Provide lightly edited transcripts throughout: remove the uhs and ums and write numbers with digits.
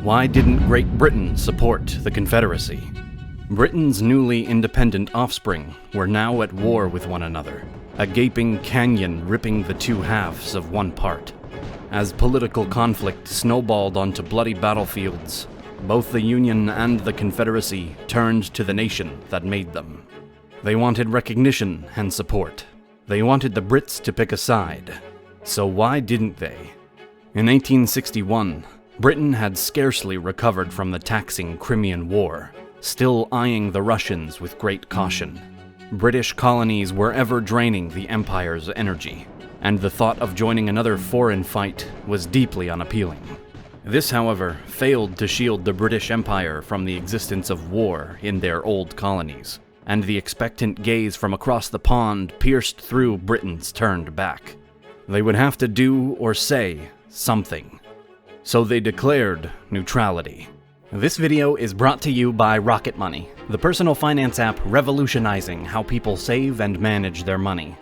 Why didn't Great Britain support the Confederacy? Britain's newly independent offspring were now at war with one another, a gaping canyon ripping the two halves of one part. As political conflict snowballed onto bloody battlefields, both the Union and the Confederacy turned to the nation that made them. They wanted recognition and support. They wanted the Brits to pick a side. So why didn't they? In 1861, Britain had scarcely recovered from the taxing Crimean War, still eyeing the Russians with great caution. British colonies were ever draining the Empire's energy, and the thought of joining another foreign fight was deeply unappealing. This, however, failed to shield the British Empire from the existence of war in their old colonies, and the expectant gaze from across the pond pierced through Britain's turned back. They would have to do or say something. So they declared neutrality. This video is brought to you by Rocket Money, the personal finance app revolutionizing how people save and manage their money.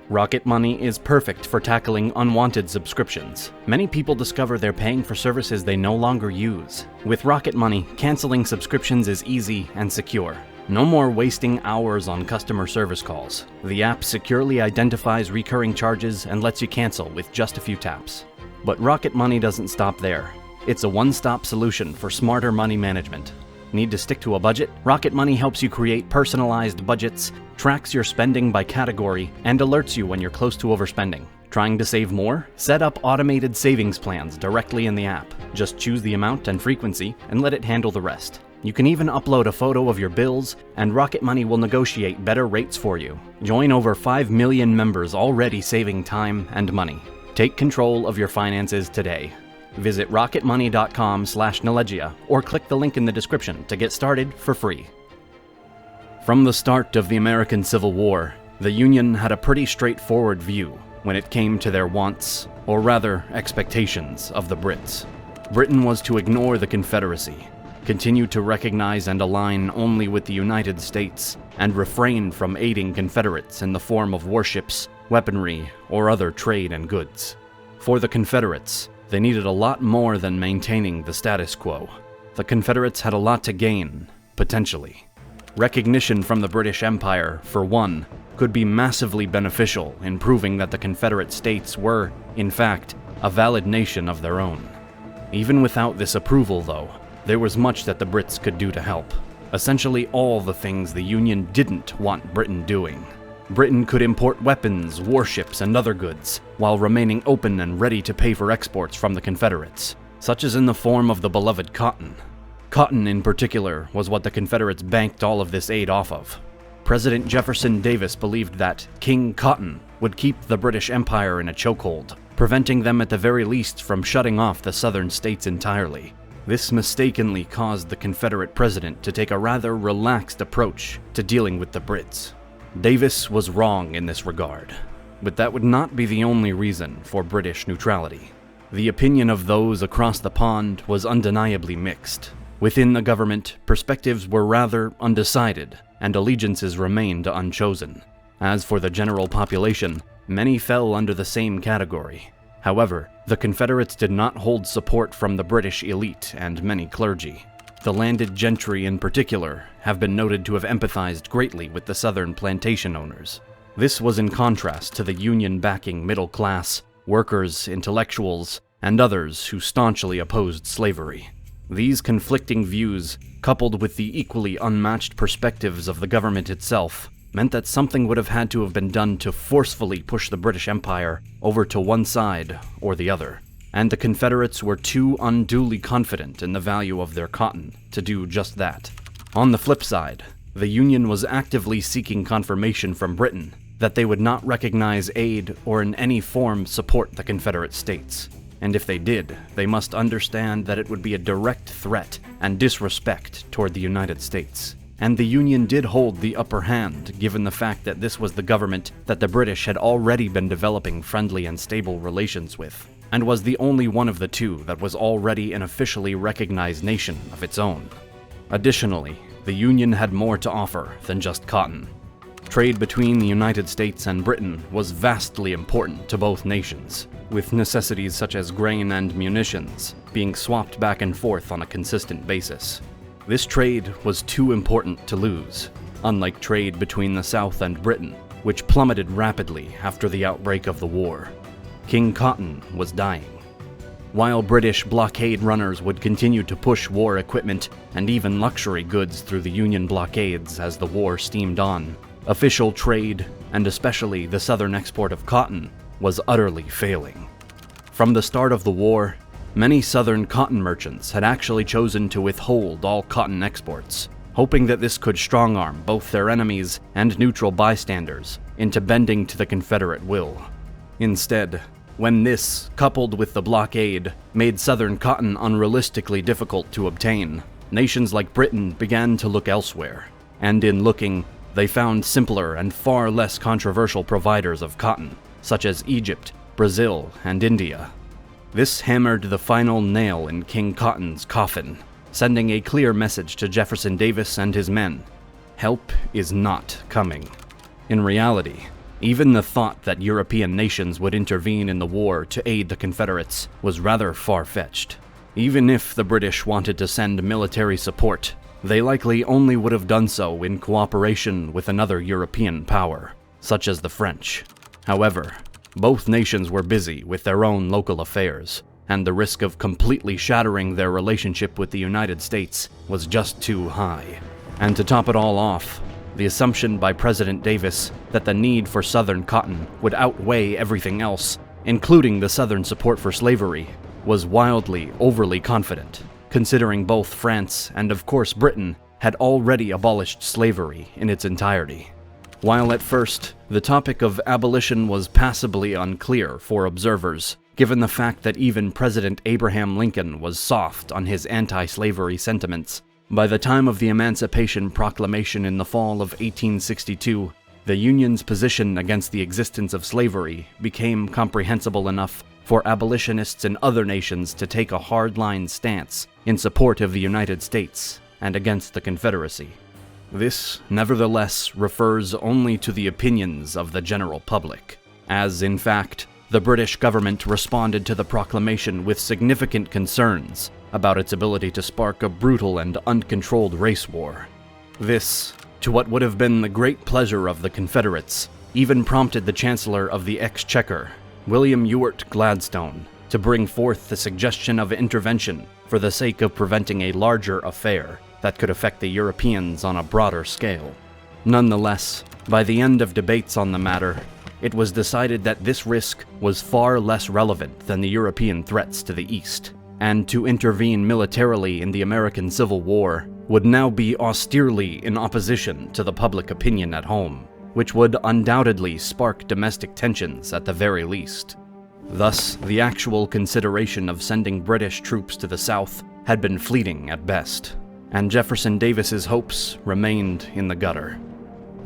Rocket Money is perfect for tackling unwanted subscriptions. Many people discover they're paying for services they no longer use. With Rocket Money, canceling subscriptions is easy and secure. No more wasting hours on customer service calls. The app securely identifies recurring charges and lets you cancel with just a few taps. But Rocket Money doesn't stop there. It's a one-stop solution for smarter money management. Need to stick to a budget? Rocket Money helps you create personalized budgets, tracks your spending by category, and alerts you when you're close to overspending. Trying to save more? Set up automated savings plans directly in the app. Just choose the amount and frequency and let it handle the rest. You can even upload a photo of your bills, and Rocket Money will negotiate better rates for you. Join over 5 million members already saving time and money. Take control of your finances today. Visit rocketmoney.com/Nelegia or click the link in the description to get started for free. From the start of the American Civil War, the Union had a pretty straightforward view when it came to their wants, or rather expectations, of the Brits. Britain was to ignore the Confederacy, continue to recognize and align only with the United States, and refrain from aiding Confederates in the form of warships, weaponry, or other trade and goods. For the Confederates, they needed a lot more than maintaining the status quo. The Confederates had a lot to gain, potentially. Recognition from the British Empire, for one, could be massively beneficial in proving that the Confederate States were, in fact, a valid nation of their own. Even without this approval, though, there was much that the Brits could do to help. Essentially all the things the Union didn't want Britain doing. Britain could import weapons, warships, and other goods, while remaining open and ready to pay for exports from the Confederates, such as in the form of the beloved cotton. Cotton, in particular, was what the Confederates banked all of this aid off of. President Jefferson Davis believed that King Cotton would keep the British Empire in a chokehold, preventing them at the very least from shutting off the southern states entirely. This mistakenly caused the Confederate president to take a rather relaxed approach to dealing with the Brits. Davis was wrong in this regard, but that would not be the only reason for British neutrality. The opinion of those across the pond was undeniably mixed. Within the government, perspectives were rather undecided, and allegiances remained unchosen. As for the general population, many fell under the same category. However, the Confederates did not hold support from the British elite and many clergy. The landed gentry in particular have been noted to have empathized greatly with the southern plantation owners. This was in contrast to the Union-backing middle class, workers, intellectuals, and others who staunchly opposed slavery. These conflicting views, coupled with the equally unmatched perspectives of the government itself, meant that something would have had to have been done to forcefully push the British Empire over to one side or the other. And the Confederates were too unduly confident in the value of their cotton to do just that. On the flip side, the Union was actively seeking confirmation from Britain that they would not recognize aid or in any form support the Confederate States. And if they did, they must understand that it would be a direct threat and disrespect toward the United States. And the Union did hold the upper hand, given the fact that this was the government that the British had already been developing friendly and stable relations with, and was the only one of the two that was already an officially recognized nation of its own. Additionally, the Union had more to offer than just cotton. Trade between the United States and Britain was vastly important to both nations, with necessities such as grain and munitions being swapped back and forth on a consistent basis. This trade was too important to lose, unlike trade between the South and Britain, which plummeted rapidly after the outbreak of the war. King Cotton was dying. While British blockade runners would continue to push war equipment and even luxury goods through the Union blockades as the war steamed on, official trade, and especially the southern export of cotton, was utterly failing. From the start of the war, many southern cotton merchants had actually chosen to withhold all cotton exports, hoping that this could strong-arm both their enemies and neutral bystanders into bending to the Confederate will. Instead, when this, coupled with the blockade, made southern cotton unrealistically difficult to obtain, nations like Britain began to look elsewhere, and in looking, they found simpler and far less controversial providers of cotton, such as Egypt, Brazil, and India. This hammered the final nail in King Cotton's coffin, sending a clear message to Jefferson Davis and his men: help is not coming. In reality, even the thought that European nations would intervene in the war to aid the Confederates was rather far-fetched. Even if the British wanted to send military support, they likely only would have done so in cooperation with another European power, such as the French. However, both nations were busy with their own local affairs, and the risk of completely shattering their relationship with the United States was just too high. And to top it all off, the assumption by President Davis that the need for Southern cotton would outweigh everything else, including the Southern support for slavery, was wildly overly confident, considering both France and of course Britain had already abolished slavery in its entirety. While at first, the topic of abolition was passably unclear for observers, given the fact that even President Abraham Lincoln was soft on his anti-slavery sentiments, by the time of the Emancipation Proclamation in the fall of 1862, the Union's position against the existence of slavery became comprehensible enough for abolitionists in other nations to take a hardline stance in support of the United States and against the Confederacy. This, nevertheless, refers only to the opinions of the general public, as, in fact, the British government responded to the proclamation with significant concerns about its ability to spark a brutal and uncontrolled race war. This, to what would have been the great pleasure of the Confederates, even prompted the Chancellor of the Exchequer, William Ewart Gladstone, to bring forth the suggestion of intervention for the sake of preventing a larger affair that could affect the Europeans on a broader scale. Nonetheless, by the end of debates on the matter, it was decided that this risk was far less relevant than the European threats to the east, and to intervene militarily in the American Civil War would now be austerely in opposition to the public opinion at home, which would undoubtedly spark domestic tensions at the very least. Thus, the actual consideration of sending British troops to the South had been fleeting at best, and Jefferson Davis's hopes remained in the gutter.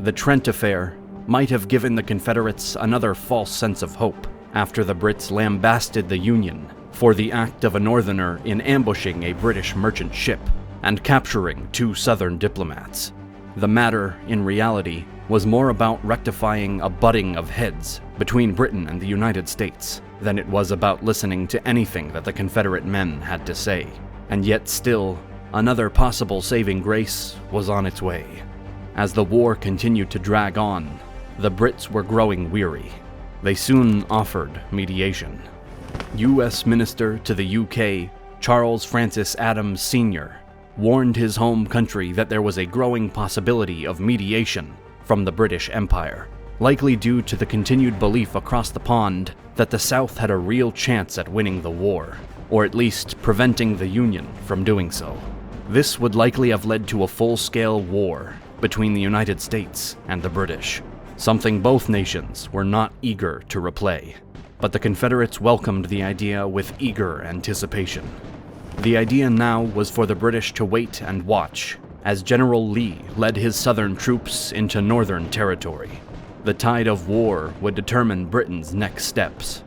The Trent affair might have given the Confederates another false sense of hope after the Brits lambasted the Union for the act of a Northerner in ambushing a British merchant ship and capturing 2 Southern diplomats. The matter, in reality, was more about rectifying a butting of heads between Britain and the United States than it was about listening to anything that the Confederate men had to say. And yet still, another possible saving grace was on its way. As the war continued to drag on, the Brits were growing weary. They soon offered mediation. U.S. Minister to the UK, Charles Francis Adams Sr., warned his home country that there was a growing possibility of mediation from the British Empire, likely due to the continued belief across the pond that the South had a real chance at winning the war, or at least preventing the Union from doing so. This would likely have led to a full-scale war between the United States and the British, something both nations were not eager to replay. But the Confederates welcomed the idea with eager anticipation. The idea now was for the British to wait and watch as General Lee led his southern troops into northern territory. The tide of war would determine Britain's next steps.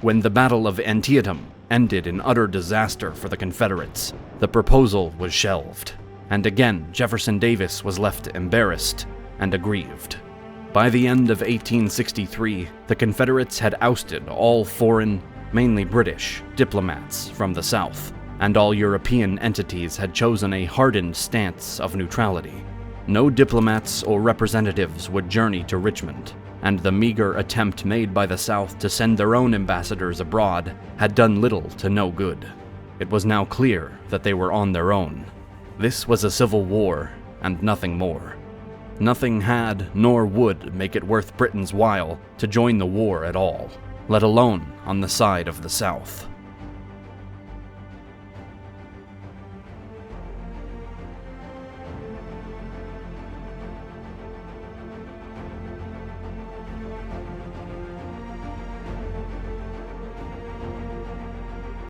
When the Battle of Antietam ended in utter disaster for the Confederates, the proposal was shelved, and again Jefferson Davis was left embarrassed and aggrieved. By the end of 1863, the Confederates had ousted all foreign, mainly British, diplomats from the South, and all European entities had chosen a hardened stance of neutrality. No diplomats or representatives would journey to Richmond, and the meager attempt made by the South to send their own ambassadors abroad had done little to no good. It was now clear that they were on their own. This was a civil war, and nothing more. Nothing had, nor would, make it worth Britain's while to join the war at all, let alone on the side of the South.